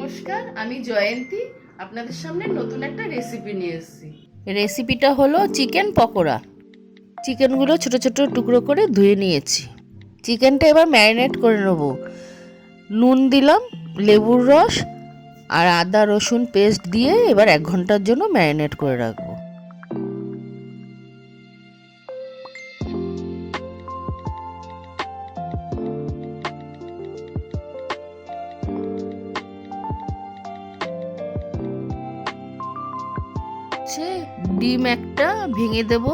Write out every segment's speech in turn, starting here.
নমস্কার, আমি জয়ন্তী আপনাদের সামনে নতুন একটা রেসিপি নিয়ে এসেছি। রেসিপিটা হলো চিকেন পকোড়া। চিকেনগুলো ছোট ছোট টুকরো করে ধুয়ে নিয়েছি। চিকেনটা এবার ম্যারিনেট করে নেব। নুন দিলাম, লেবুর রস আর আদা রসুন পেস্ট দিয়ে এবার 1 ঘন্টার জন্য ম্যারিনেট করে রাখবো। ডিম একটা ভেঙে দেব,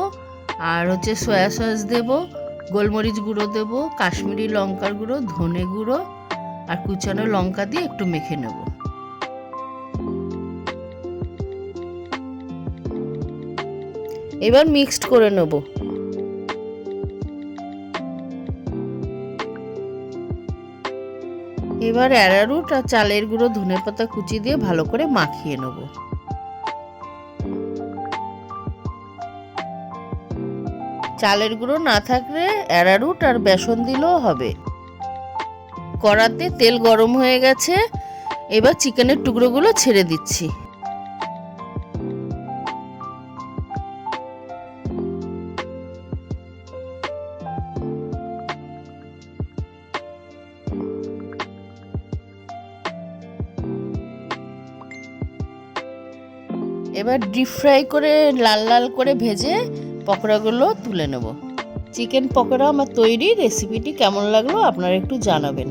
আর সয়া সস দেব, গোলমরিচ গুঁড়ো দেব, কাশ্মীরি লঙ্কার গুঁড়ো, ধনে গুঁড়ো আর কুচানো লঙ্কা দিয়ে একটু মেখে নেব। এবার মিক্সড করে নেব। এবার অ্যারারুট আর চালের গুঁড়ো, ধনেপাতা কুচি দিয়ে ভালো করে মাখিয়ে নেব। চালের গুঁড়ো না থাকলে অ্যারারুট আর বেসন দিলেও হবে। কড়াতে তেল গরম হয়ে গেছে, এবার চিকেনের টুকরোগুলো ছেড়ে দিচ্ছি। এবার ডিপ ফ্রাই করে লাল লাল করে ভেজে পকোড়াগুলো তুলে নেব। চিকেন পকোড়া আমার তৈরি। রেসিপিটি কেমন লাগলো আপনারা একটু জানাবেন।